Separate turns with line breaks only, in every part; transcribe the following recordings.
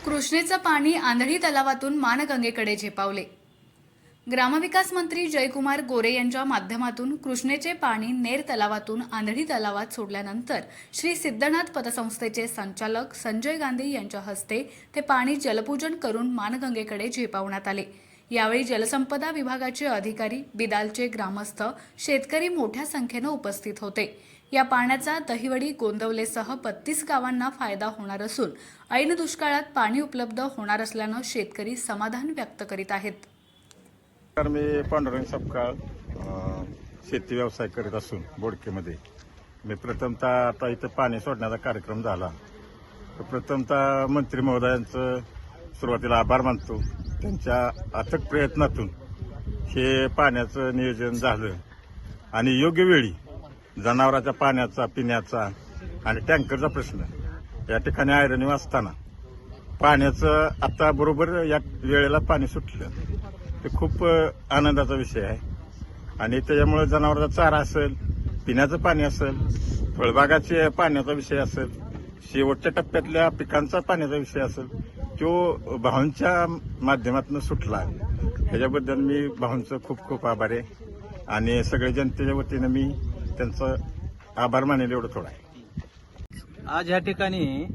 कृष्णेचं पाणी आंधळी तलावातून मानगंगेकडे झेपावले। ग्रामविकास मंत्री जयकुमार गोरे यांच्या माध्यमातून कृष्णेचे पाणी नेर तलावातून आंधळी तलावात सोडल्यानंतर श्री सिद्धनाथ पतसंस्थेचे संचालक संजय गांधी यांच्या हस्ते ते पाणी जलपूजन करून मानगंगेकडे झेपावण्यात आले। यावेळी जलसंपदा विभागाचे अधिकारी, बिदालचे ग्रामस्थ, शेतकरी मोठ्या संख्येने उपस्थित होते। या पाण्याचा दहिवडी, गोंदवलेसह 32 गावांना फायदा होणार असून ऐन दुष्काळात पाणी उपलब्ध होणार असल्याने शेतकरी समाधान व्यक्त करीत आहेत।
तर मी पांडुरंग सपकाळ शेती व्यवसाय करीत असून बोडकेमध्ये मी प्रथमतः आता इथे पाणी सोडण्याचा कार्यक्रम झाला तर प्रथमतः मंत्री महोदयांचं सुरुवातीला आभार मानतो। त्यांच्या अथक प्रयत्नातून हे पाण्याचं नियोजन झालं आणि योग्य वेळी जनावरांच्या पाण्याचा, पिण्याचा आणि टँकरचा प्रश्न या ठिकाणी ऐरणीव असताना पाण्याचं आता बरोबर या वेळेला पाणी सुटलं ते खूप आनंदाचा विषय आहे। आणि त्याच्यामुळे जनावरांचा चारा असेल, पिण्याचं पाणी असेल, फळबागाचे पाण्याचा विषय असेल, शेवटच्या टप्प्यातल्या पिकांचा पाण्याचा विषय असेल, तो भाऊंच्या माध्यमातून सुटला। ह्याच्याबद्दल मी भाऊंचं खूप खूप आभारी आहे आणि सगळ्या जनतेच्या वतीनं मी त्यांचं आभार मानेल एवढं थोडं आहे।
आज या ठिकाणी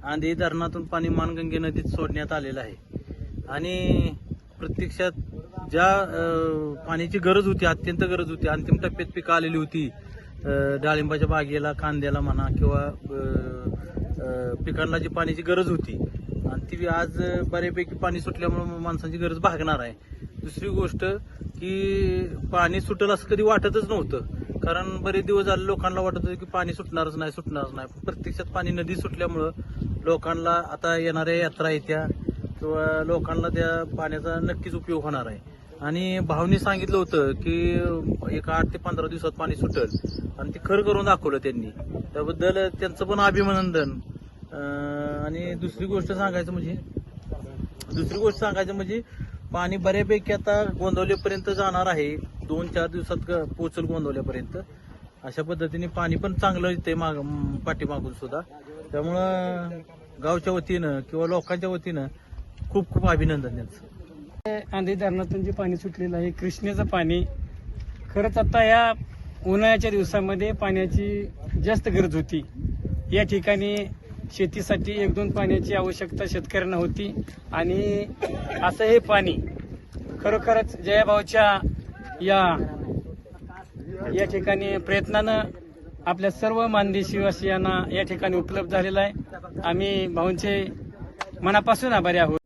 आंधी धरणातून पाणी मानगंगे नदीत सोडण्यात आलेलं आहे आणि प्रत्यक्षात ज्या पाण्याची गरज होती, अत्यंत गरज होती, अंतिम टप्प्यात पिकं आलेली होती, डाळिंबाच्या बागेला, कांद्याला म्हणा किंवा पिकांना जी पाण्याची गरज होती आणि ती आज बऱ्यापैकी पाणी सुटल्यामुळे माणसांची गरज भागणार आहे। दुसरी गोष्ट की पाणी सुटेल असं कधी वाटतच नव्हतं, कारण बरेच दिवस झाले लोकांना वाटत होतं की पाणी सुटणारच नाही। प्रत्यक्षात पाणी नदी सुटल्यामुळं लोकांना आता येणाऱ्या यात्रा येत्या किंवा लोकांना त्या पाण्याचा नक्कीच उपयोग होणार आहे। आणि भावनी सांगितलं होतं की एक 8 ते 15 दिवसात पाणी सुटेल आणि ते खरं करून दाखवलं त्यांनी, त्याबद्दल त्यांचं पण अभिनंदन। आणि दुसरी गोष्ट सांगायचं म्हणजे पाणी बऱ्यापैकी आता गोंदवलेपर्यंत जाणार आहे, 2-4 दिवसात पोहोचल गोंदवल्यापर्यंत। अशा पद्धतीने पाणी पण चांगलं येते पाठीमागून सुद्धा, त्यामुळं गावच्या वतीनं किंवा लोकांच्या वतीनं खूप खूप अभिनंदन त्यांचं।
आंधी धरणातून जे पाणी सुटलेलं आहे, कृष्णेचं पाणी, खरंच आता या उन्हाळ्याच्या दिवसामध्ये पाण्याची जास्त गरज होती। या ठिकाणी शेतीसाठी 1-2 पाण्याची आवश्यकता शेतकऱ्यांना होती आणि असं हे पाणी खरोखरच जयाभाऊच्या या ठिकाणी प्रयत्नानं आपल्या सर्व मानदेशीवासियांना या ठिकाणी उपलब्ध झालेलं आहे। आम्ही भाऊंचे मनापासून आभारी आहोत।